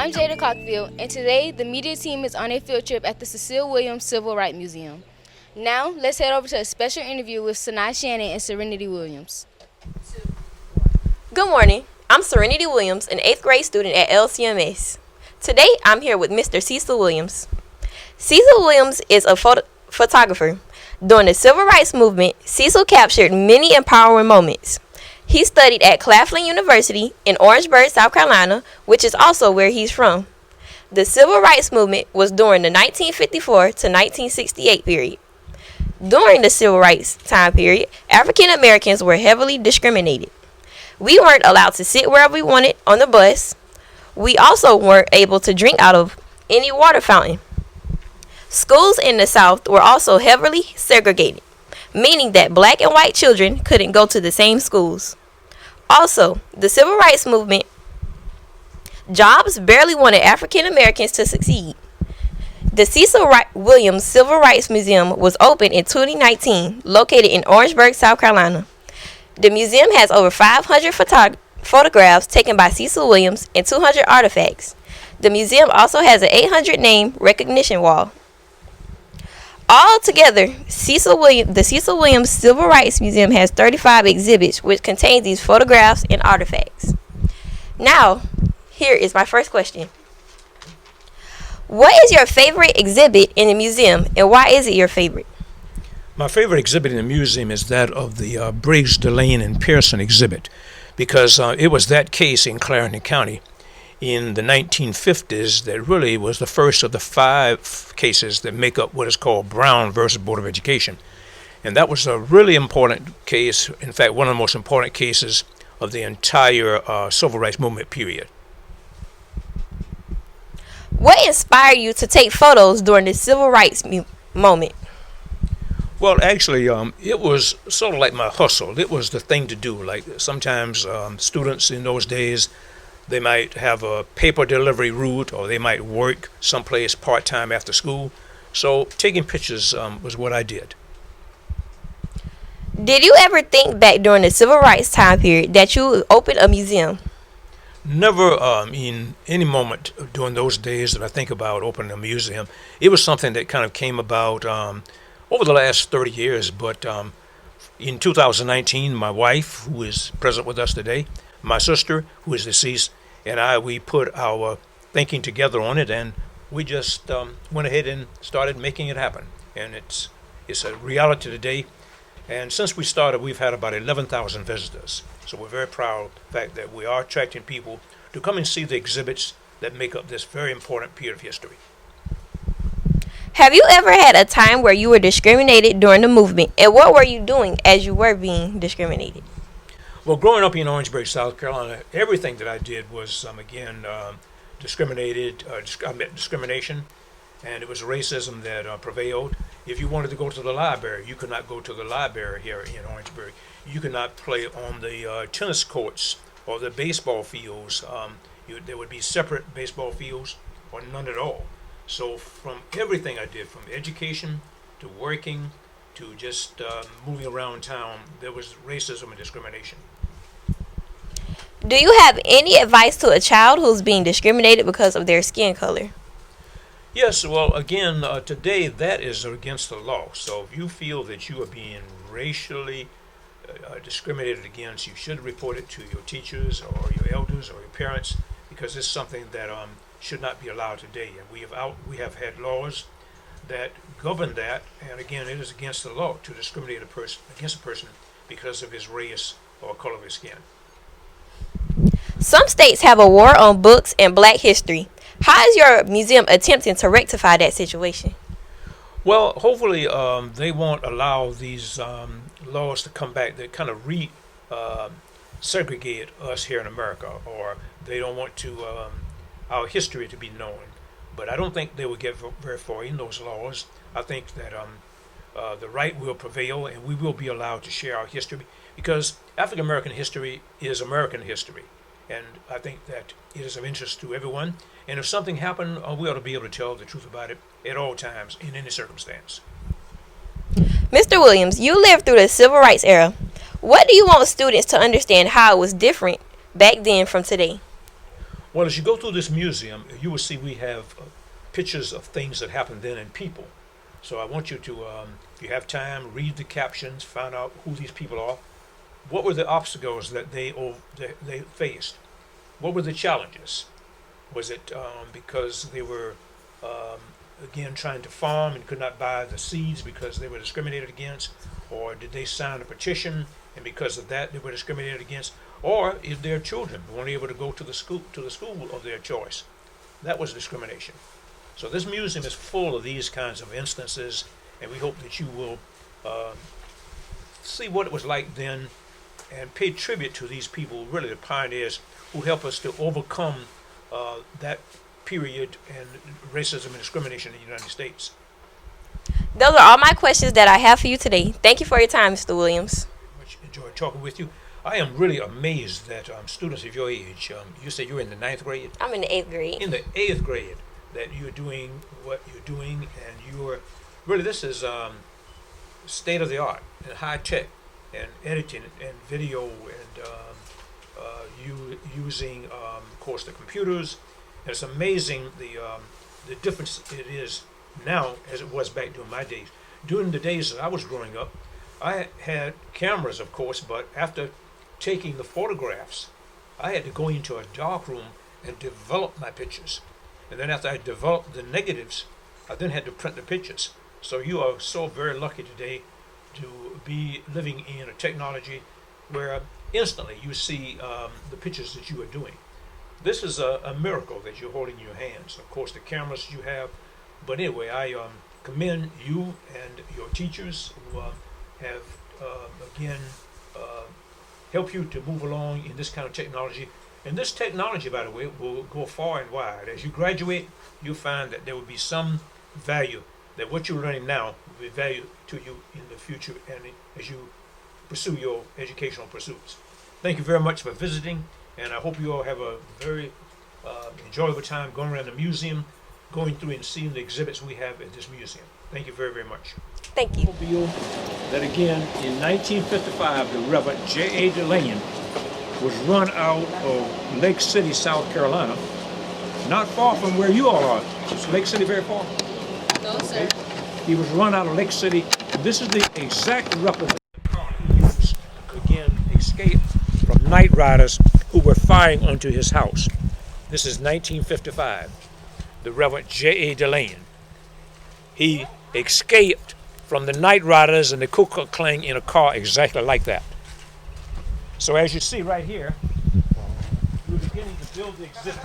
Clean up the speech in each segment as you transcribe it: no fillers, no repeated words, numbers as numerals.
I'm Jada Cockfield, and today the media team is on a field trip at the Cecil Williams Civil Rights Museum. Now, let's head over to a special interview with Sanaa Shannon and Serenity Williams. Good morning. I'm Serenity Williams, an 8th grade student at LCMS. Today, I'm here with Mr. Cecil Williams. Cecil Williams is a photographer. During the Civil Rights Movement, Cecil captured many empowering moments. He studied at Claflin University in Orangeburg, South Carolina, which is also where he's from. The Civil Rights Movement was during the 1954 to 1968 period. During the Civil Rights time period, African Americans were heavily discriminated. We weren't allowed to sit wherever we wanted on the bus. We also weren't able to drink out of any water fountain. Schools in the South were also heavily segregated, meaning that black and white children couldn't go to the same schools. Also, the Civil Rights Movement, jobs barely wanted African Americans to succeed. The Cecil Williams Civil Rights Museum was opened in 2019, located in Orangeburg, South Carolina. The museum has over 500 photographs taken by Cecil Williams and 200 artifacts. The museum also has an 800 name recognition wall. Altogether, the Cecil Williams Civil Rights Museum has 35 exhibits which contain these photographs and artifacts. Now, here is my first question. What is your favorite exhibit in the museum, and why is it your favorite? My favorite exhibit in the museum is that of the Briggs, Delane, and Pearson exhibit, because it was that case in Clarendon County in the 1950s that really was the first of the 5 cases that make up what is called Brown versus Board of Education. And that was a really important case, in fact, one of the most important cases of the entire civil rights movement period. What inspired you to take photos during the civil rights moment? Well, actually, it was sort of like my hustle. It was the thing to do. Like sometimes students in those days, they might have a paper delivery route, or they might work someplace part-time after school. So taking pictures was what I did. Did you ever think back during the civil rights time period that you would open a museum? Never in any moment during those days that I think about opening a museum. It was something that kind of came about over the last 30 years. But in 2019, my wife, who is present with us today, my sister, who is deceased, and we put our thinking together on it, and we just went ahead and started making it happen. And it's a reality today. And since we started, we've had about 11,000 visitors. So we're very proud of the fact that we are attracting people to come and see the exhibits that make up this very important period of history. Have you ever had a time where you were discriminated during the movement, and what were you doing as you were being discriminated? Well, growing up in Orangeburg, South Carolina, everything that I did was, discrimination, and it was racism that prevailed. If you wanted to go to the library, you could not go to the library here in Orangeburg. You could not play on the tennis courts or the baseball fields. There would be separate baseball fields or none at all. So from everything I did, from education to working to just moving around town, there was racism and discrimination. Do you have any advice to a child who's being discriminated because of their skin color? Yes, well, again, today that is against the law. So if you feel that you are being racially discriminated against, you should report it to your teachers or your elders or your parents, because it's something that should not be allowed today. And we have had laws that govern that, and again, it is against the law to discriminate against a person because of his race or color of his skin. Some states have a war on books and black history. How is your museum attempting to rectify that situation? Well, hopefully they won't allow these laws to come back that kind of segregate us here in America, or they don't want to our history to be known. But I don't think they will get very far in those laws. I think that the right will prevail, and we will be allowed to share our history, because African American history is American history. And I think that it is of interest to everyone. And if something happened, we ought to be able to tell the truth about it at all times, in any circumstance. Mr. Williams, you lived through the civil rights era. What do you want students to understand how it was different back then from today? Well, as you go through this museum, you will see we have pictures of things that happened then and people. So I want you to, if you have time, read the captions, find out who these people are. What were the obstacles that they faced? What were the challenges? Was it because they were, again, trying to farm and could not buy the seeds because they were discriminated against? Or did they sign a petition and because of that they were discriminated against? Or if their children weren't able to go to the school of their choice, that was discrimination. So this museum is full of these kinds of instances, and we hope that you will see what it was like then and pay tribute to these people, really the pioneers who helped us to overcome that period and racism and discrimination in the United States. Those are all my questions that I have for you today. Thank you for your time, Mr. Williams. Much enjoyed talking with you. I am really amazed that students of your age, you say you're in the 9th grade? I'm in the 8th grade. In the 8th grade, that you're doing what you're doing, and you're really, this is state of the art and high tech and editing and video and you using, of course, the computers. And it's amazing the difference it is now as it was back during my days. During the days that I was growing up, I had cameras, of course, but after taking the photographs, I had to go into a dark room and develop my pictures. And then after I developed the negatives, I then had to print the pictures. So you are so very lucky today to be living in a technology where instantly you see the pictures that you are doing. This is a miracle that you're holding in your hands. Of course, the cameras you have. But anyway, I commend you and your teachers who have, again, helped you to move along in this kind of technology. And this technology, by the way, will go far and wide. As you graduate, you'll find that there will be some value, that what you're learning now will be value to you in the future and as you pursue your educational pursuits. Thank you very much for visiting, and I hope you all have a very enjoyable time going around the museum, going through and seeing the exhibits we have at this museum. Thank you very, very much. Thank you. That again, in 1955, the Reverend J.A. Delane was run out of Lake City, South Carolina, not far from where you all are. Is Lake City very far? No, sir. He was run out of Lake City. This is the exact replica he used, again, escaped from night riders who were firing onto his house. This is 1955. The Reverend J.A. Delane. He escaped from the night riders and the Ku Klux Klan in a car exactly like that. So as you see right here, we're beginning to build the exhibit.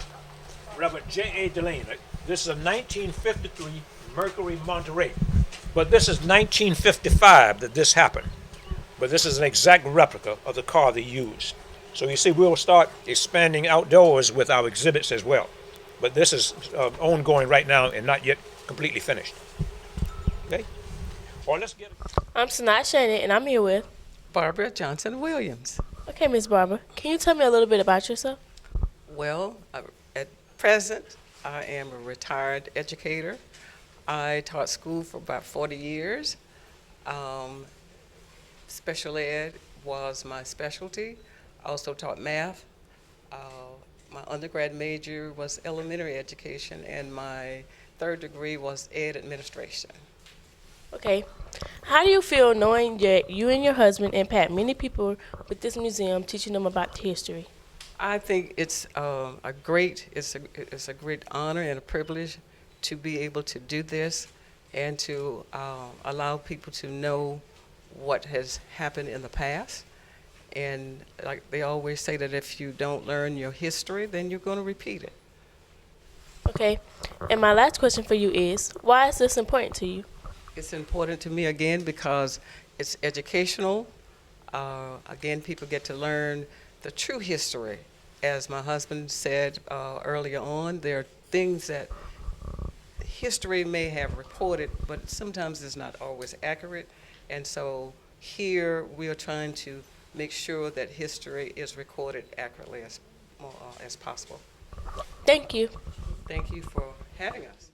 Reverend J.A. Delane. This is a 1953 Mercury Monterey. But this is 1955 that this happened. But this is an exact replica of the car they used. So you see, we'll start expanding outdoors with our exhibits as well. But this is ongoing right now and not yet completely finished. Okay? Well, let's get it. I'm Sanaa Shannon, and I'm here with Barbara Johnson Williams. Okay, Miss Barbara. Can you tell me a little bit about yourself? Well, at present, I am a retired educator. I taught school for about 40 years. Special ed was my specialty. I also taught math. My undergrad major was elementary education, and my third degree was ed administration. Okay. How do you feel knowing that you and your husband impact many people with this museum, teaching them about history? I think it's a great honor and a privilege to be able to do this and to allow people to know what has happened in the past. And like they always say that if you don't learn your history, then you're going to repeat it. Okay. And my last question for you is, why is this important to you? It's important to me, again, because it's educational. Again, people get to learn the true history. As my husband said earlier on, there are things that history may have reported, but sometimes it's not always accurate. And so here we are trying to make sure that history is recorded accurately as possible. Thank you. Thank you for having us.